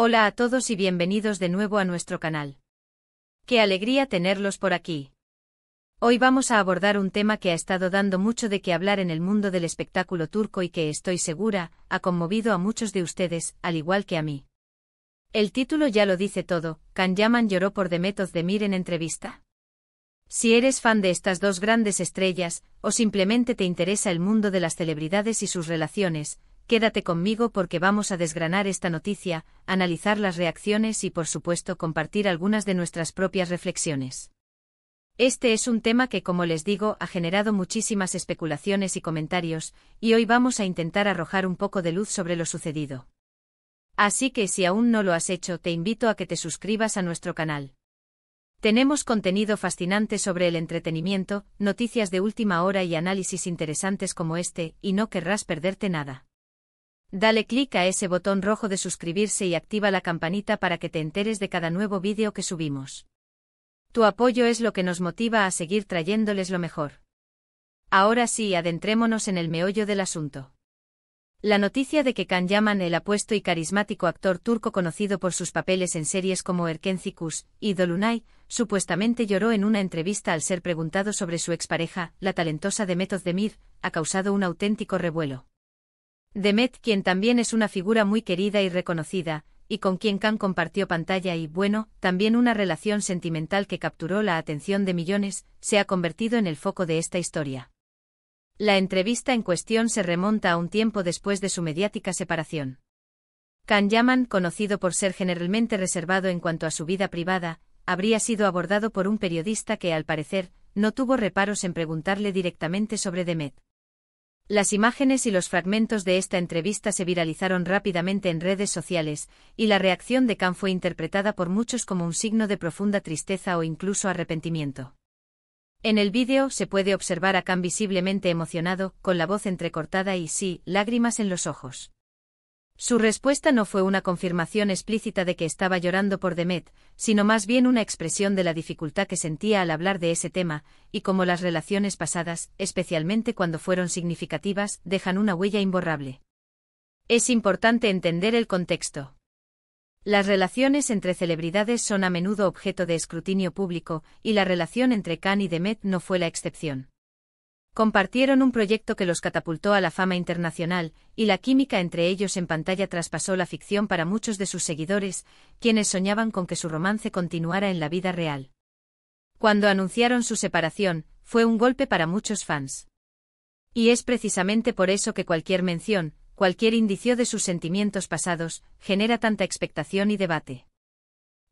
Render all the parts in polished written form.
Hola a todos y bienvenidos de nuevo a nuestro canal. ¡Qué alegría tenerlos por aquí! Hoy vamos a abordar un tema que ha estado dando mucho de qué hablar en el mundo del espectáculo turco y que, estoy segura, ha conmovido a muchos de ustedes, al igual que a mí. El título ya lo dice todo: Can Yaman lloró por Demet Özdemir en entrevista. Si eres fan de estas dos grandes estrellas, o simplemente te interesa el mundo de las celebridades y sus relaciones, quédate conmigo porque vamos a desgranar esta noticia, analizar las reacciones y por supuesto compartir algunas de nuestras propias reflexiones. Este es un tema que, como les digo, ha generado muchísimas especulaciones y comentarios, y hoy vamos a intentar arrojar un poco de luz sobre lo sucedido. Así que si aún no lo has hecho, te invito a que te suscribas a nuestro canal. Tenemos contenido fascinante sobre el entretenimiento, noticias de última hora y análisis interesantes como este, y no querrás perderte nada. Dale clic a ese botón rojo de suscribirse y activa la campanita para que te enteres de cada nuevo vídeo que subimos. Tu apoyo es lo que nos motiva a seguir trayéndoles lo mejor. Ahora sí, adentrémonos en el meollo del asunto. La noticia de que Can Yaman, el apuesto y carismático actor turco conocido por sus papeles en series como Erkenci y Dolunay, supuestamente lloró en una entrevista al ser preguntado sobre su expareja, la talentosa Demet Özdemir, ha causado un auténtico revuelo. Demet, quien también es una figura muy querida y reconocida, y con quien Can compartió pantalla y, bueno, también una relación sentimental que capturó la atención de millones, se ha convertido en el foco de esta historia. La entrevista en cuestión se remonta a un tiempo después de su mediática separación. Can Yaman, conocido por ser generalmente reservado en cuanto a su vida privada, habría sido abordado por un periodista que, al parecer, no tuvo reparos en preguntarle directamente sobre Demet. Las imágenes y los fragmentos de esta entrevista se viralizaron rápidamente en redes sociales, y la reacción de Can fue interpretada por muchos como un signo de profunda tristeza o incluso arrepentimiento. En el vídeo se puede observar a Can visiblemente emocionado, con la voz entrecortada y, sí, lágrimas en los ojos. Su respuesta no fue una confirmación explícita de que estaba llorando por Demet, sino más bien una expresión de la dificultad que sentía al hablar de ese tema, y como las relaciones pasadas, especialmente cuando fueron significativas, dejan una huella imborrable. Es importante entender el contexto. Las relaciones entre celebridades son a menudo objeto de escrutinio público, y la relación entre Can y Demet no fue la excepción. Compartieron un proyecto que los catapultó a la fama internacional, y la química entre ellos en pantalla traspasó la ficción para muchos de sus seguidores, quienes soñaban con que su romance continuara en la vida real. Cuando anunciaron su separación, fue un golpe para muchos fans. Y es precisamente por eso que cualquier mención, cualquier indicio de sus sentimientos pasados, genera tanta expectación y debate.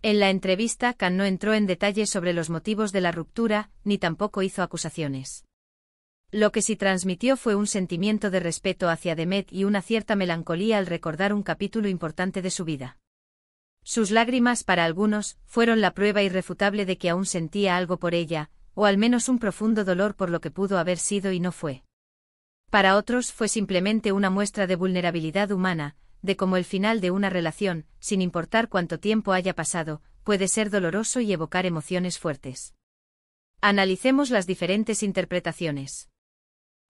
En la entrevista, Can no entró en detalles sobre los motivos de la ruptura, ni tampoco hizo acusaciones. Lo que sí transmitió fue un sentimiento de respeto hacia Demet y una cierta melancolía al recordar un capítulo importante de su vida. Sus lágrimas, para algunos, fueron la prueba irrefutable de que aún sentía algo por ella, o al menos un profundo dolor por lo que pudo haber sido y no fue. Para otros fue simplemente una muestra de vulnerabilidad humana, de cómo el final de una relación, sin importar cuánto tiempo haya pasado, puede ser doloroso y evocar emociones fuertes. Analicemos las diferentes interpretaciones.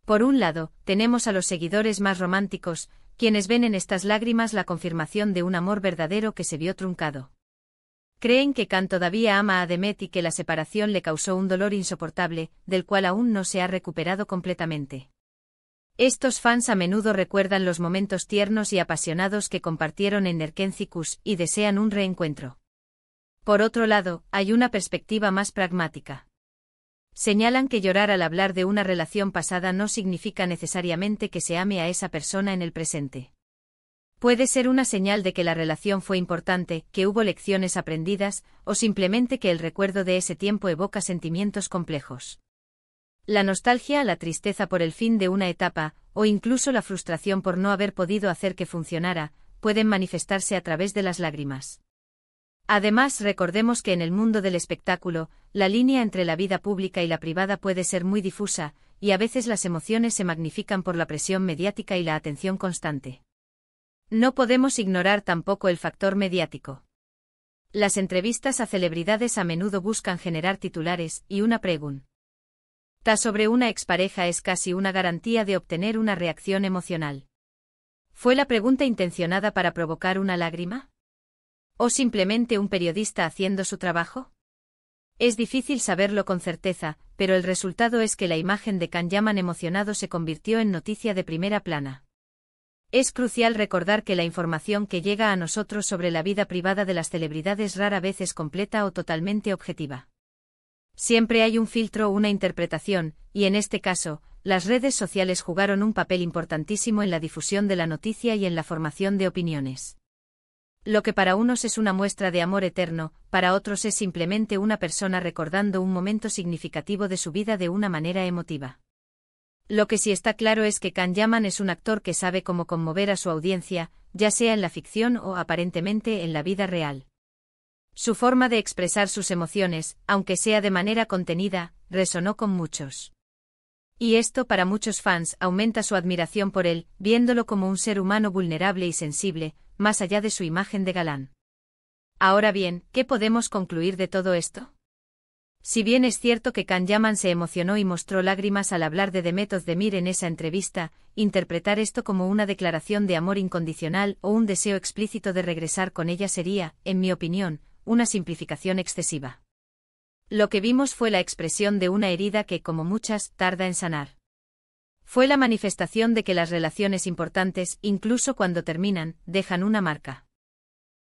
Por un lado, tenemos a los seguidores más románticos, quienes ven en estas lágrimas la confirmación de un amor verdadero que se vio truncado. Creen que Can todavía ama a Demet y que la separación le causó un dolor insoportable, del cual aún no se ha recuperado completamente. Estos fans a menudo recuerdan los momentos tiernos y apasionados que compartieron en Erkenci y desean un reencuentro. Por otro lado, hay una perspectiva más pragmática. Señalan que llorar al hablar de una relación pasada no significa necesariamente que se ame a esa persona en el presente. Puede ser una señal de que la relación fue importante, que hubo lecciones aprendidas, o simplemente que el recuerdo de ese tiempo evoca sentimientos complejos. La nostalgia, la tristeza por el fin de una etapa, o incluso la frustración por no haber podido hacer que funcionara, pueden manifestarse a través de las lágrimas. Además, recordemos que en el mundo del espectáculo, la línea entre la vida pública y la privada puede ser muy difusa, y a veces las emociones se magnifican por la presión mediática y la atención constante. No podemos ignorar tampoco el factor mediático. Las entrevistas a celebridades a menudo buscan generar titulares, y una pregunta sobre una expareja es casi una garantía de obtener una reacción emocional. ¿Fue la pregunta intencionada para provocar una lágrima? ¿O simplemente un periodista haciendo su trabajo? Es difícil saberlo con certeza, pero el resultado es que la imagen de Can Yaman emocionado se convirtió en noticia de primera plana. Es crucial recordar que la información que llega a nosotros sobre la vida privada de las celebridades rara vez es completa o totalmente objetiva. Siempre hay un filtro o una interpretación, y en este caso, las redes sociales jugaron un papel importantísimo en la difusión de la noticia y en la formación de opiniones. Lo que para unos es una muestra de amor eterno, para otros es simplemente una persona recordando un momento significativo de su vida de una manera emotiva. Lo que sí está claro es que Can Yaman es un actor que sabe cómo conmover a su audiencia, ya sea en la ficción o aparentemente en la vida real. Su forma de expresar sus emociones, aunque sea de manera contenida, resonó con muchos. Y esto para muchos fans aumenta su admiración por él, viéndolo como un ser humano vulnerable y sensible, más allá de su imagen de galán. Ahora bien, ¿qué podemos concluir de todo esto? Si bien es cierto que Can Yaman se emocionó y mostró lágrimas al hablar de Demet Özdemir en esa entrevista, interpretar esto como una declaración de amor incondicional o un deseo explícito de regresar con ella sería, en mi opinión, una simplificación excesiva. Lo que vimos fue la expresión de una herida que, como muchas, tarda en sanar. Fue la manifestación de que las relaciones importantes, incluso cuando terminan, dejan una marca.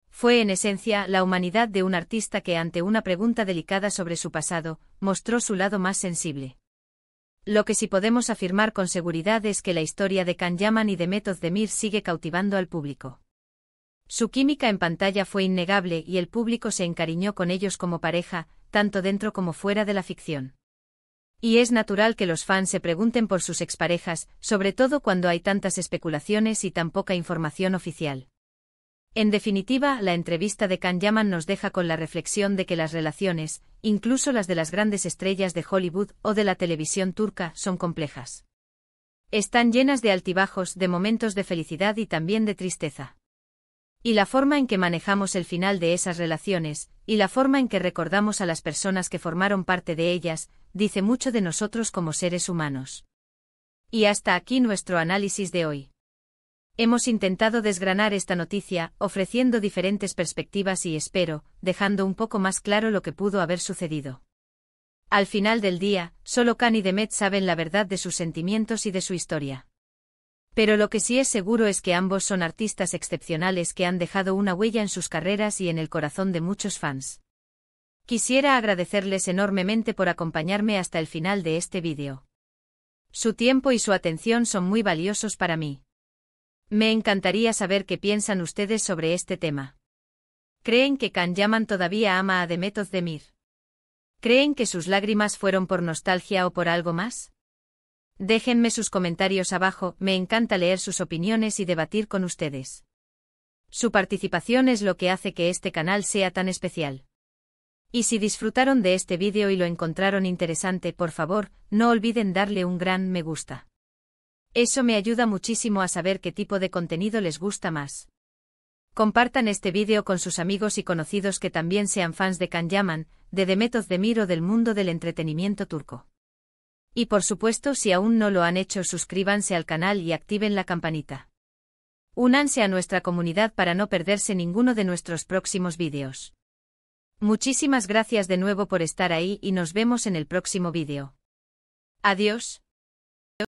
Fue en esencia la humanidad de un artista que ante una pregunta delicada sobre su pasado, mostró su lado más sensible. Lo que sí podemos afirmar con seguridad es que la historia de Can Yaman y Demet Özdemir sigue cautivando al público. Su química en pantalla fue innegable y el público se encariñó con ellos como pareja, tanto dentro como fuera de la ficción. Y es natural que los fans se pregunten por sus exparejas, sobre todo cuando hay tantas especulaciones y tan poca información oficial. En definitiva, la entrevista de Can Yaman nos deja con la reflexión de que las relaciones, incluso las de las grandes estrellas de Hollywood o de la televisión turca, son complejas. Están llenas de altibajos, de momentos de felicidad y también de tristeza. Y la forma en que manejamos el final de esas relaciones, y la forma en que recordamos a las personas que formaron parte de ellas, dice mucho de nosotros como seres humanos. Y hasta aquí nuestro análisis de hoy. Hemos intentado desgranar esta noticia, ofreciendo diferentes perspectivas y espero, dejando un poco más claro lo que pudo haber sucedido. Al final del día, solo Can y Demet saben la verdad de sus sentimientos y de su historia. Pero lo que sí es seguro es que ambos son artistas excepcionales que han dejado una huella en sus carreras y en el corazón de muchos fans. Quisiera agradecerles enormemente por acompañarme hasta el final de este vídeo. Su tiempo y su atención son muy valiosos para mí. Me encantaría saber qué piensan ustedes sobre este tema. ¿Creen que Can Yaman todavía ama a Demet Özdemir? ¿Creen que sus lágrimas fueron por nostalgia o por algo más? Déjenme sus comentarios abajo, me encanta leer sus opiniones y debatir con ustedes. Su participación es lo que hace que este canal sea tan especial. Y si disfrutaron de este vídeo y lo encontraron interesante, por favor, no olviden darle un gran me gusta. Eso me ayuda muchísimo a saber qué tipo de contenido les gusta más. Compartan este vídeo con sus amigos y conocidos que también sean fans de Can Yaman, de Demet Özdemir o del mundo del entretenimiento turco. Y por supuesto, si aún no lo han hecho, suscríbanse al canal y activen la campanita. Únanse a nuestra comunidad para no perderse ninguno de nuestros próximos vídeos. Muchísimas gracias de nuevo por estar ahí y nos vemos en el próximo vídeo. Adiós.